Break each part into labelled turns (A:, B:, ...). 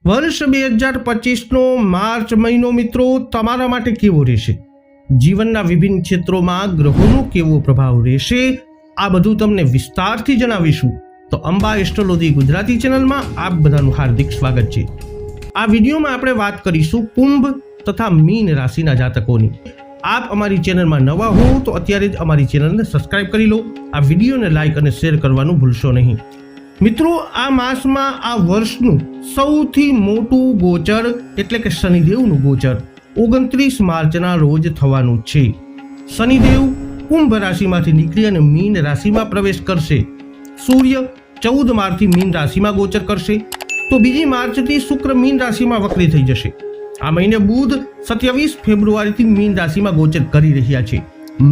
A: વર્ષ 2025નો માર્ચ મહિનો મિત્રો તમારા માટે કેવો રહેશે? જીવનના વિભિન્ન ક્ષેત્રોમાં ગ્રહોનો કેવો પ્રભાવ રહેશે? આ બધું તમને વિસ્તારથી જણાવીશું. તો અંબા એસ્ટ્રોલોજી ગુજરાતી ચેનલમાં આપ બધાનું હાર્દિક સ્વાગત છે. આ વિડીયોમાં આપણે વાત કરીશું કુંભ તથા મીન રાશિના જાતકોની. આપ અમારી ચેનલમાં નવા હો તો અત્યારે જ અમારી ચેનલને સબસ્ક્રાઇબ કરી લો. આ વિડીયોને લાઈક અને શેર કરવાનું ભૂલશો નહીં. મિત્રો, આ માસમાં આ વર્ષનું સૌથી મોટું ગોચર એટલે કે શનિદેવનું ગોચર 29 માર્ચના રોજ થવાનું છે. શનિદેવ કુંભ રાશિમાંથી નીકળી અને મીન રાશિમાં પ્રવેશ કરશે. સૂર્ય 14 માર્ચથી મીન રાશિમાં ગોચર કરશે. તો 2 માર્ચથી શુક્ર મીન રાશિમાં વક્રી થઈ જશે. આ મહિને બુધ 27 ફેબ્રુઆરીથી મીન રાશિમાં ગોચર કરી રહ્યા છે.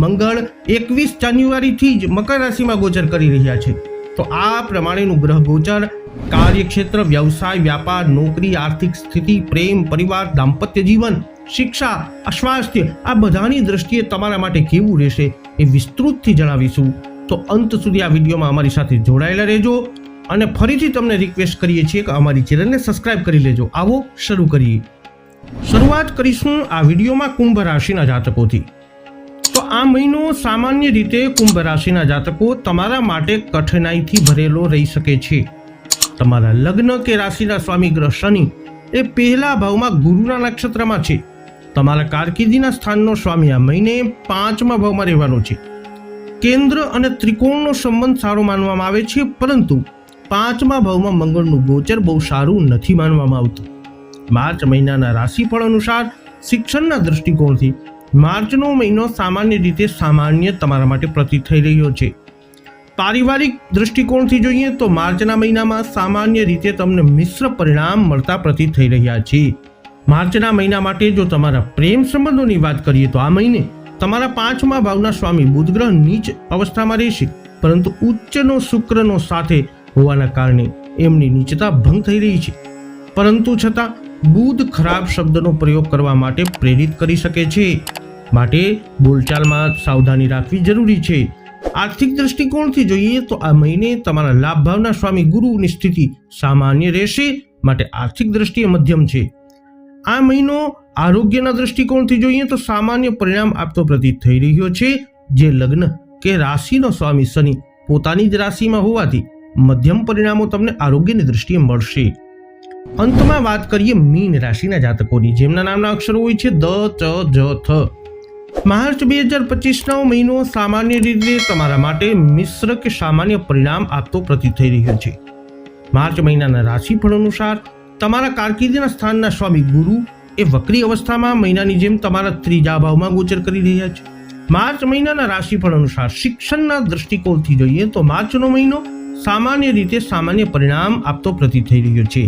A: મંગળ 21 જાન્યુઆરીથી જ મકર રાશિમાં ગોચર કરી રહ્યા છે. તો આ પ્રમાણેનું ગ્રહ ગોચર કાર્યક્ષેત્ર, વ્યવસાય, વ્યાપાર, નોકરી, આર્થિક સ્થિતિ, પ્રેમ, પરિવાર, દાંપત્ય જીવન, શિક્ષા, સ્વાસ્થ્ય આ બધાની દ્રષ્ટિએ તમારા માટે કેવું રહેશે એ વિસ્તૃતથી જણાવીશું. તો અંત સુધી આ વિડીયોમાં અમારી સાથે જોડાયેલા રહેજો અને ફરીથી તમને રિક્વેસ્ટ કરીએ છીએ કે અમારી ચેનલને સબસ્ક્રાઇબ કરી લેજો. આવો શરૂ કરીએ. શરૂઆત કરીશું આ વિડીયોમાં કુંભ રાશિના જાતકોથી. તો આ મહિનો સામાન્ય રીતે કુંભ રાશિના જાતકો તમારા માટે કઠિનાઈથી ભરેલો રહી શકે છે. તમારા લગ્ન કે રાશિના સ્વામી ગ્રહ શનિ એ પહેલા ભાવમાં ગુરુના નક્ષત્રમાં છે. તમારા કારકિર્દીના સ્થાનનો સ્વામી આ મહિને 5મા ભાવમાં રહેવાનો છે. કેન્દ્ર અને ત્રિકોણનો સંબંધ સારો માનવામાં આવે છે, પરંતુ 5મા ભાવમાં મંગળનું ગોચર બહુ સારું નથી માનવામાં આવતું. માર્ચ મહિનાના રાશિફળ અનુસાર શિક્ષણના દૃષ્ટિકોણથી માર્ચનો મહિનો સામાન્ય રીતે સામાન્ય તમારા માટે પ્રતીત થઈ રહ્યો છે. પારિવારિક દૃષ્ટિકોણથી જોઈએ તો માર્ચના મહિનામાં સામાન્ય રીતે તમને મિશ્ર પરિણામ મળતા પ્રતીત થઈ રહ્યા છે. માર્ચના મહિના માટે જો તમારા પ્રેમ સંબંધોની વાત કરીએ તો આ મહિને તમારા 5મા ભાવના સ્વામી બુધ ગ્રહ નીચ અવસ્થામાં રહેશે, પરંતુ ઉચ્ચનો શુક્રનો સાથે હોવાના કારણે એમની નીચતા ભંગ થઈ રહી છે. પરંતુ છતાં બુધ ખરાબ શબ્દનો પ્રયોગ કરવા માટે પ્રેરિત કરી શકે છે, માટે બોલચાલમાં સાવધાની રાખવી જરૂરી છે. આર્થિક દૃષ્ટિકોણથી જોઈએ તો આ મહિને તમારા લાભ ભાવના સ્વામી ગુરુની સ્થિતિ સામાન્ય રહેશે, માટે આર્થિક દ્રષ્ટિએ મધ્યમ છે. આ મહિનો આરોગ્યના દૃષ્ટિકોણથી જોઈએ તો સામાન્ય પરિણામ આપતો પ્રતીત થઈ રહ્યો છે. જે લગ્ન કે રાશિનો સ્વામી શનિ પોતાની જ રાશિમાં હોવાથી મધ્યમ પરિણામો તમને આરોગ્યની દ્રષ્ટિએ મળશે. અંતમાં વાત કરીએ મીન રાશિના જાતકોની, જેમના નામના અક્ષરો હોય છે દ, ચ, જ, થ. માર્ચ 2025નો મહિનો સામાન્ય રીતે તમારા માટે મિશ્ર કે સામાન્ય પરિણામ આપતો પ્રતીત થઈ રહ્યો છે. માર્ચ મહિનાના રાશિફળ અનુસાર તમારા કારકિર્દીના સ્થાનના સ્વામી ગુરુ એ વક્રી અવસ્થામાં મહિનાની જેમ તમારા 3જા ભાવમાં ગોચર કરી રહ્યા છે. માર્ચ મહિનાના રાશિફળ અનુસાર શિક્ષણના દૃષ્ટિકોણથી જોઈએ તો માર્ચનો મહિનો સામાન્ય રીતે સામાન્ય પરિણામ આપતો પ્રતીત થઈ રહ્યો છે.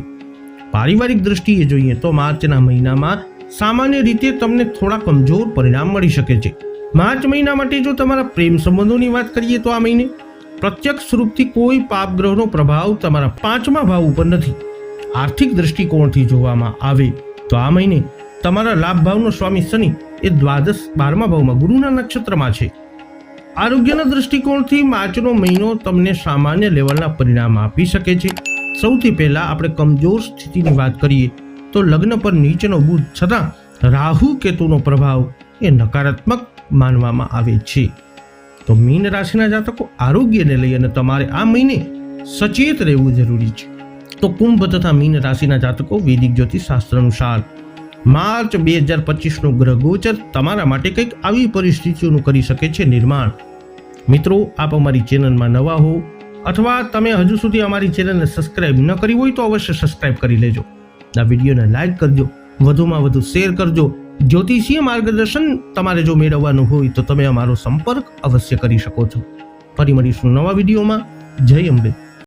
A: પારિવારિક દ્રષ્ટિએ જોઈએ તો માર્ચના મહિનામાં સામાન્ય રીતે તમને થોડા કમજોર પરિણામ મળી શકે છે. માર્ચ મહિના માટે જો તમારા પ્રેમ સંબંધોની વાત કરીએ તો આ મહિને પ્રત્યક્ષ રૂપથી કોઈ પાપ ગ્રહનો પ્રભાવ તમારા 5મા ભાવ ઉપર નથી. આર્થિક દૃષ્ટિકોણથી જોવામાં આવે તો આ મહિને તમારા લાભ ભાવનો સ્વામી શનિ એ દ્વાદશ 12મા ભાવમાં ગુરુના નક્ષત્રમાં છે. આરોગ્યના દૃષ્ટિકોણથી માર્ચનો મહિનો તમને સામાન્ય લેવલના પરિણામ આપી શકે છે. સૌથી પહેલા આપણે કમજોર સ્થિતિની વાત કરીએ તો લગ્ન પર નીચેનો બુધ છતાં રાહુ કેતુનો પ્રભાવ એ નકારાત્મક માનવામાં આવે છે. તો મીન રાશિના જાતકો આરોગ્યને લઈ અને તમારે આ મહિને સચેત રહેવું જરૂરી છે. તો કુંભ તથા મીન રાશિના જાતકો વૈદિક જ્યોતિષ શાસ્ત્ર અનુસાર માર્ચ 2025નો ગ્રહ ગોચર તમારા માટે કંઈક આવી પરિસ્થિતિઓનું કરી શકે છે નિર્માણ. મિત્રો, આપ અમારી ચેનલમાં નવા હો અથવા તમે હજુ સુધી અમારી ચેનલને સબસ્ક્રાઇબ ન કરી હોય તો અવશ્ય સબસ્ક્રાઇબ કરી લેજો. આ વિડીયોને લાઈક કરજો, વધુમાં વધુ શેર કરજો. જ્યોતિષીય માર્ગદર્શન તમારે જો મેળવવાનું હોય તો તમે અમારો સંપર્ક અવશ્ય કરી શકો છો. ફરી મળીશું નવા વિડીયોમાં. જય અંબે.